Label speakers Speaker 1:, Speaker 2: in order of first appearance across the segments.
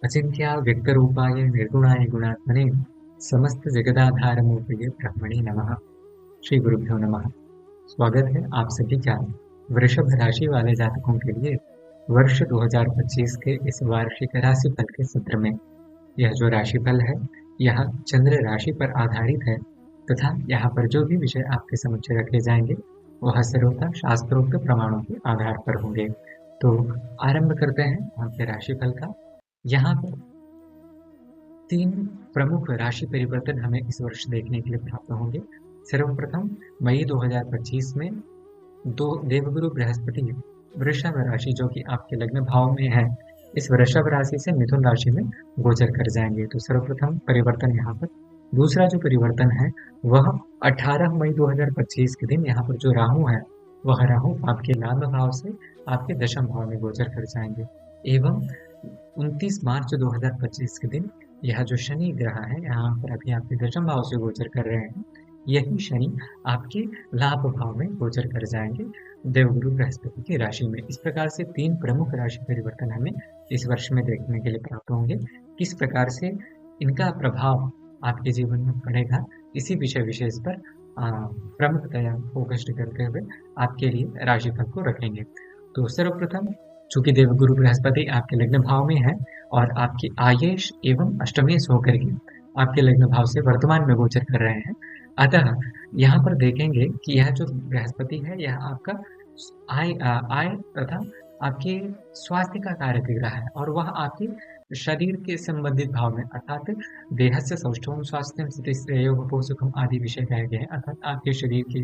Speaker 1: अचिन्त्या व्यक्तरूपाय निर्गुणाय गुणात्मने समस्त जगदाधारमूर्तये ब्रह्मणे नमः। श्री गुरुभ्यो नमः। स्वागत है आप सभी का वृषभ राशि वाले जातकों के लिए वर्ष 2025 के इस वार्षिक राशिफल के सत्र में। यह जो राशिफल है यह चंद्र राशि पर आधारित है तथा यहाँ पर जो भी विषय आपके समक्ष रखे जाएंगे वह सर्वथा शास्त्रोक्त प्रमाणों के आधार पर होंगे। तो आरंभ करते हैं आपके राशिफल का। यहाँ पर 3 प्रमुख राशि परिवर्तन हमें इस वर्ष देखने के लिए प्राप्त होंगे। सर्वप्रथम मई 2025 में दो देवगुरु बृहस्पति वृषभ राशि जो कि आपके लग्न भाव में है, इस वृषभ राशि से मिथुन राशि में गोचर कर जाएंगे। तो सर्वप्रथम परिवर्तन यहाँ पर। दूसरा जो परिवर्तन है वह 18 मई 2025 के दिन यहाँ पर जो राहु है वह राहु आपके लाभ भाव से आपके दशम भाव में गोचर कर जाएंगे। एवं 29 मार्च 2025 के दिन यह जो शनि ग्रह है यहाँ पर अभी आपके दशम भाव से गोचर कर रहे हैं, यही शनि आपके लाभ भाव में गोचर कर जाएंगे देवगुरु बृहस्पति की राशि में। इस प्रकार से 3 प्रमुख राशि परिवर्तन हमें इस वर्ष में देखने के लिए प्राप्त होंगे। किस प्रकार से इनका प्रभाव आपके जीवन में पड़ेगा, इसी विषय विशेष पर प्रमुखतया फोकस करते हुए आपके लिए राशिफल को रखेंगे। तो सर्वप्रथम चूंकि देवगुरु बृहस्पति आपके लग्न भाव में है और आपकी आयेश एवं अष्टमेश होकर के आपके लग्न भाव से वर्तमान में गोचर कर रहे हैं, अतः यहाँ पर देखेंगे कि यह जो बृहस्पति है यह आपका आय तथा आपके स्वास्थ्य का कारक ग्रह है और वह आपके शरीर के संबंधित भाव में अर्थात देहस्य सौष्ठवम स्वास्थ्यम स्थिति श्रेयो सुखम आदि विषय कहे गए हैं। अर्थात आपके शरीर के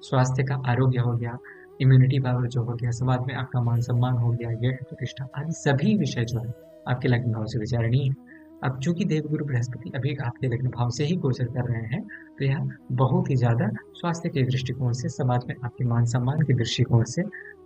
Speaker 1: स्वास्थ्य का आरोग्य हो गया, इम्यूनिटी पावर जो हो गया, समाज में आपका मान सम्मान हो गया, यश प्रतिष्ठा आदि सभी विषय जो है आपके लग्न भाव से विचारणीय है। अब चूंकि देवगुरु बृहस्पति अभी आपके लग्न भाव से ही गोचर कर रहे हैं, तो यह बहुत ही ज्यादा स्वास्थ्य के दृष्टिकोण से, समाज में आपके मान सम्मान के दृष्टिकोण से,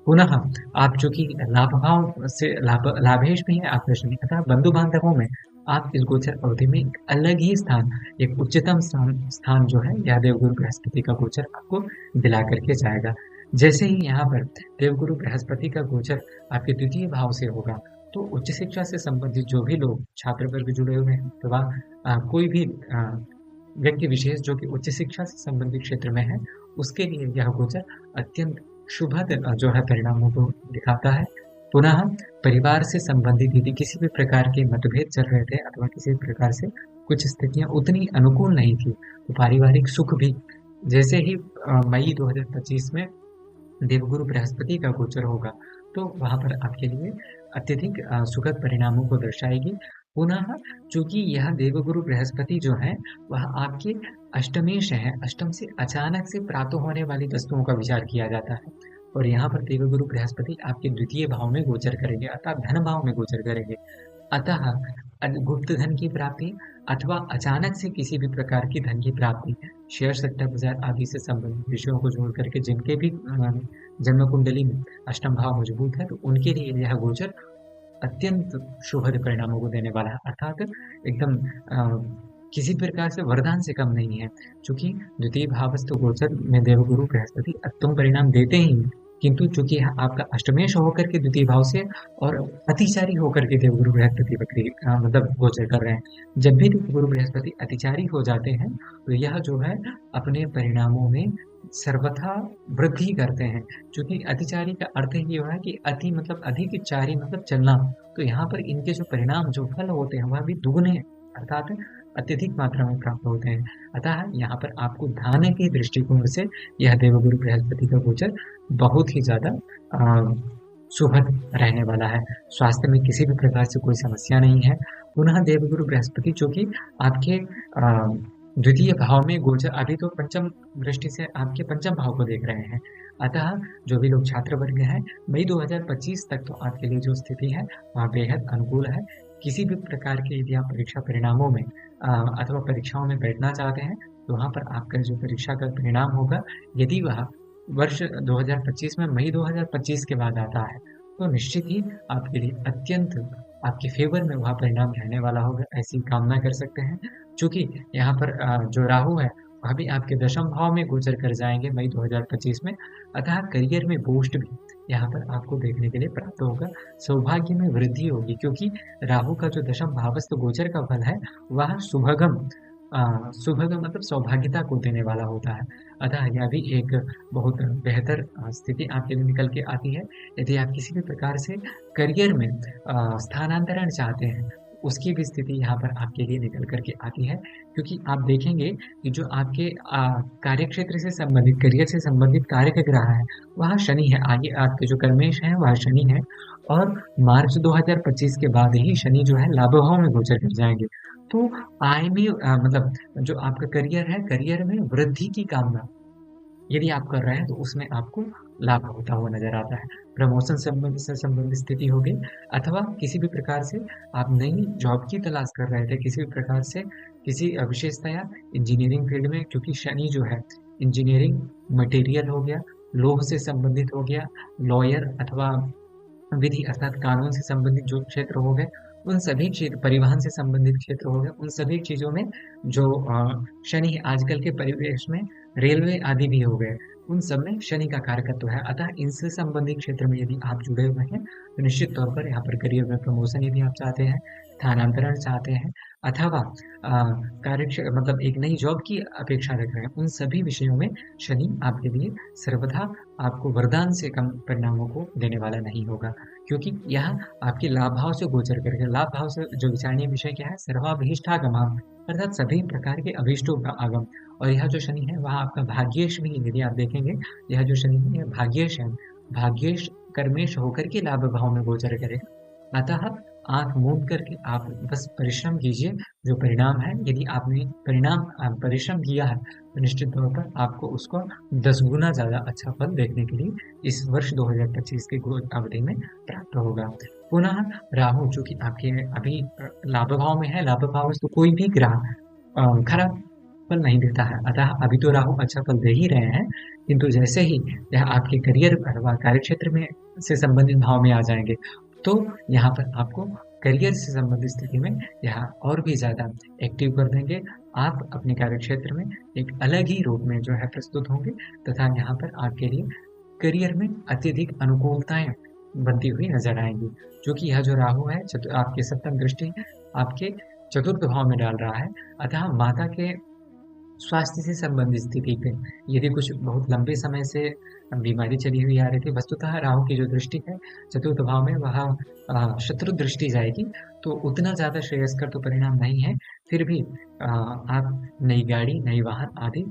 Speaker 1: पुनः आप जो कि लाभ भाव से लाभेश भी है आपका शनि, अतः बंधु बांधवों में आप इस गोचर अवधि में एक अलग ही स्थान, एक उच्चतम स्थान जो है यह देवगुरु बृहस्पति का गोचर आपको दिला करके जाएगा। जैसे ही यहाँ पर देवगुरु बृहस्पति का गोचर आपके द्वितीय भाव से होगा, तो उच्च शिक्षा से संबंधित जो भी लोग छात्र वर्ग जुड़े हुए हैं अथवा कोई भी व्यक्ति विशेष जो कि उच्च शिक्षा से संबंधित क्षेत्र में है, उसके लिए यह गोचर अत्यंत शुभद जो है परिणामों को दिखाता है। पुनः परिवार से संबंधित यदि किसी भी प्रकार के मतभेद चल रहे थे अथवा किसी प्रकार से कुछ स्थितियां उतनी अनुकूल नहीं थी, तो पारिवारिक सुख भी जैसे ही मई 2025 में देवगुरु बृहस्पति का गोचर होगा तो वहां पर आपके लिए अत्यधिक सुखद परिणामों को दर्शाएगी। पुनः चूंकि यह देवगुरु बृहस्पति जो है वह आपके अष्टमेश है, अष्टम से अचानक से प्राप्त होने वाली वस्तुओं का विचार किया जाता है और यहाँ पर देवगुरु बृहस्पति आपके द्वितीय भाव में गोचर करेंगे अर्थात धन भाव में गोचर करेंगे। अतः गुप्त धन की प्राप्ति अथवा अचानक से किसी भी प्रकार की धन की प्राप्ति, शेयर सट्टा बाजार आदि से संबंधित विषयों को जोड़ करके जिनके भी जन्म कुंडली में अष्टम भाव मजबूत है तो उनके लिए यह गोचर अत्यंत शुभद परिणामों को देने वाला है। अर्थात एकदम किसी प्रकार से वरदान से कम नहीं है। चूंकि द्वितीय भावस्थ गोचर में देवगुरु बृहस्पति उत्तम परिणाम देते ही, किंतु चूंकि यह आपका अष्टमेश होकर के द्वितीय भाव से और अतिचारी होकर के देवगुरु बृहस्पति मतलब गोचर कर रहे हैं, जब भी देवगुरु बृहस्पति अतिचारी हो जाते हैं तो यह जो है अपने परिणामों में सर्वथा वृद्धि करते हैं। क्योंकि अतिचारी का अर्थ ही यह है कि अति मतलब अधिक, चारी मतलब चलना, तो यहाँ पर इनके जो परिणाम जो फल होते हैं वह भी दुगने अर्थात अत्यधिक मात्रा में प्राप्त होते हैं। अतः यहाँ पर आपको ध्यान के दृष्टिकोण से यह देवगुरु बृहस्पति का गोचर बहुत ही ज्यादा शुभद रहने वाला है। स्वास्थ्य में किसी भी प्रकार से कोई समस्या नहीं है। पुनः देवगुरु बृहस्पति जो कि आपके द्वितीय भाव में गोचर, अभी तो पंचम दृष्टि से आपके पंचम भाव को देख रहे हैं, अतः जो भी लोग छात्र वर्ग हैं मई 2025 तक तो आपके लिए जो स्थिति है वह बेहद अनुकूल है। किसी भी प्रकार के यदि आप परीक्षा परिणामों में अथवा परीक्षाओं में बैठना चाहते हैं तो वहाँ पर आपका जो परीक्षा का परिणाम होगा यदि वह वर्ष 2025 में मई 2025 के बाद आता है तो निश्चित ही आपके लिए अत्यंत आपके फेवर में वह परिणाम रहने वाला होगा, ऐसी कामना कर सकते हैं। चूंकि यहाँ पर जो राहु है अभी आपके दशम भाव में गोचर कर जाएंगे मई 2025 में, अतः करियर में बूस्ट भी यहाँ पर आपको देखने के लिए प्राप्त होगा। सौभाग्य में वृद्धि होगी क्योंकि राहु का जो दशम भावस्थ गोचर का फल है वह शुभगम मतलब सौभाग्यता को देने वाला होता है। अतः यह भी एक बहुत बेहतर स्थिति आपके लिए निकल के आती है। यदि आप किसी भी प्रकार से करियर में स्थानांतरण चाहते हैं, उसकी भी स्थिति यहाँ पर आपके लिए निकल कर के आती है क्योंकि आप देखेंगे कि जो आपके कार्यक्षेत्र से संबंधित करियर से संबंधित कार्य का ग्रह है वह शनि है। आगे आपके जो कर्मेश हैं वह शनि है और मार्च 2025 के बाद ही शनि जो है लाभ भाव में गोचर कर जाएंगे। तो आय में मतलब जो आपका करियर है, करियर में वृद्धि की कामना यदि आप कर रहे हैं तो उसमें आपको लाभ होता हुआ नजर आता है। प्रमोशन से संबंधित स्थिति हो गई अथवा किसी भी प्रकार से आप नई जॉब की तलाश कर रहे थे, किसी भी प्रकार से किसी विशेषतया इंजीनियरिंग फील्ड में, क्योंकि शनि जो है इंजीनियरिंग मटेरियल हो गया, लोह से संबंधित हो गया, लॉयर अथवा विधि अर्थात कानून से संबंधित जो क्षेत्र हो गए, उन सभी क्षेत्र, परिवहन से संबंधित क्षेत्र हो गए, उन सभी चीजों में जो शनि आजकल के परिवेश में रेलवे आदि भी हो गए, उन सब में शनि का कारकत्व है। अतः इनसे संबंधित क्षेत्र में यदि आप जुड़े हुए हैं तो निश्चित तौर पर यहाँ पर करियर में प्रमोशन यदि आप चाहते हैं, स्थानांतरण चाहते हैं अथवा कार्य मतलब एक नई जॉब की अपेक्षा रख रहे हैं, उन सभी विषयों में शनि आपके लिए सर्वथा आपको वरदान से कम परिणामों को देने वाला नहीं होगा क्योंकि यह आपके लाभ भाव से गोचर करेगा। लाभ भाव से जो विचारणीय विषय क्या है, सर्वाभीष्टागम अर्थात सभी प्रकार के अभीष्टों का आगम। और यह जो शनि है वह आपका भाग्येश भी, यदि आप देखेंगे यह जो शनि है यह भाग्येश है, भाग्येश कर्मेश होकर के लाभ भाव में गोचर करेगा। अतः आंख मूंद करके आप बस परिश्रम कीजिए, जो परिणाम है यदि आपने परिश्रम किया है तो निश्चित तौर पर आपको उसको 10 गुना ज्यादा अच्छा फल देखने के लिए इस वर्ष 2025 की अवधि में प्राप्त होगा। पुनः राहु जो कि आपके अभी लाभ भाव में है, लाभ भाव तो कोई भी ग्रह खराब फल नहीं देता है, अतः अभी तो राहु अच्छा फल दे ही रहे हैं, किंतु जैसे ही यह आपके करियर अथवा कार्य क्षेत्र में से संबंधित भाव में आ जाएंगे तो यहाँ पर आपको करियर से संबंधित स्थिति में यहाँ और भी ज्यादा एक्टिव कर देंगे। आप अपने कार्य क्षेत्र में एक अलग ही रूप में जो है प्रस्तुत होंगे तथा यहाँ पर आपके लिए करियर में अत्यधिक अनुकूलताएं बनती हुई नजर आएंगी। जो कि यह जो राहु है आपके सप्तम दृष्टि आपके चतुर्थ भाव में डाल रहा है, अतः माता के स्वास्थ्य से संबंधित स्थिति पे यदि कुछ बहुत लंबे समय से बीमारी चली हुई आ रही थी, वस्तुतः राहु की जो दृष्टि है चतुर्थ भाव में वह शत्रु दृष्टि जाएगी तो उतना ज्यादा श्रेयस्कर तो परिणाम नहीं है। फिर भी आप नई गाड़ी, नई वाहन आदि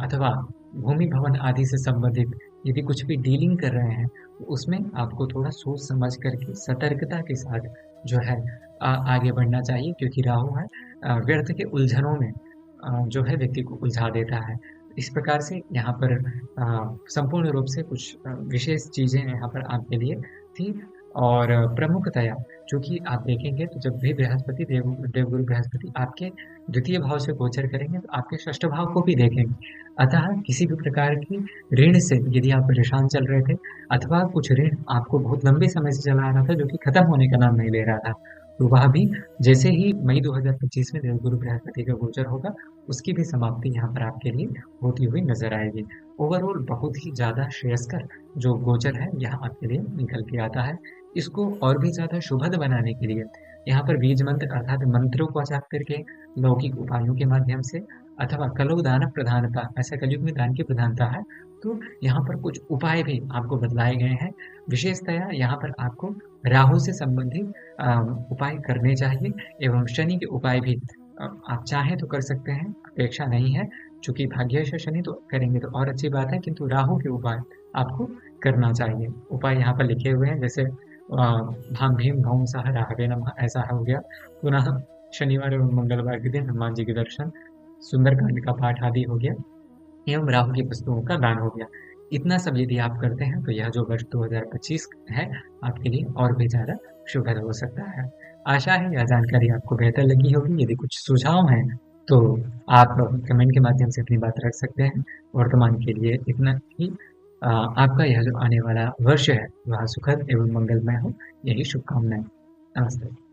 Speaker 1: अथवा भूमि भवन आदि से संबंधित यदि कुछ भी डीलिंग कर रहे हैं तो उसमें आपको थोड़ा सोच समझ करके सतर्कता के साथ जो है आगे बढ़ना चाहिए क्योंकि राहु है व्यर्थ के उलझनों में जो है व्यक्ति को उलझा देता है। इस प्रकार से यहाँ पर संपूर्ण रूप से कुछ विशेष चीजें यहाँ पर आपके लिए थी और प्रमुखतया जो कि आप देखेंगे तो जब भी बृहस्पति देवगुरु बृहस्पति आपके द्वितीय भाव से गोचर करेंगे तो आपके षष्ठ भाव को भी देखेंगे। अतः किसी भी प्रकार की ऋण से यदि आप परेशान चल रहे थे अथवा कुछ ऋण आपको बहुत लंबे समय से चला आ रहा था जो कि खत्म होने का नाम नहीं ले रहा था, तो वह भी जैसे ही मई 2025 में देवगुरु बृहस्पति का गोचर होगा उसकी भी समाप्ति यहाँ पर आपके लिए होती हुई नजर आएगी। ओवरऑल बहुत ही ज्यादा श्रेयस्कर जो गोचर है यह आपके लिए निकल के आता है। इसको और भी ज्यादा शुभद बनाने के लिए यहाँ पर बीज मंत्र अर्थात मंत्रों को जाप करके लौकिक उपायों के माध्यम से अथवा कलो दान प्रधानता, ऐसा कलयुग में दान की प्रधानता है तो यहाँ पर कुछ उपाय भी आपको बतलाए गए हैं। विशेषतया यहाँ पर आपको राहु से संबंधित उपाय करने चाहिए एवं शनि के उपाय भी आप चाहें तो कर सकते हैं, अपेक्षा नहीं है। चूंकि भाग्येश शनि तो करेंगे तो और अच्छी बात है, किंतु राहु के उपाय आपको करना चाहिए। उपाय यहाँ पर लिखे हुए हैं जैसे भाम भीम भौम सह राहवे नमः, ऐसा हो गया। पुनः शनिवार एवं मंगलवार के दिन हनुमान जी के दर्शन, सुंदरकांड का पाठ आदि हो गया एवं राहु की वस्तुओं का दान हो गया। इतना सब यदि आप करते हैं तो यह जो वर्ष 2025 है आपके लिए और भी ज्यादा शुभद हो सकता है। आशा है यह जानकारी आपको बेहतर लगी होगी। यदि कुछ सुझाव हैं तो आप कमेंट के माध्यम से अपनी बात रख सकते हैं। वर्तमान के लिए इतना ही। आपका यह जो आने वाला वर्ष है वह सुखद एवं मंगलमय हो, यही शुभकामनाएं। नमस्ते।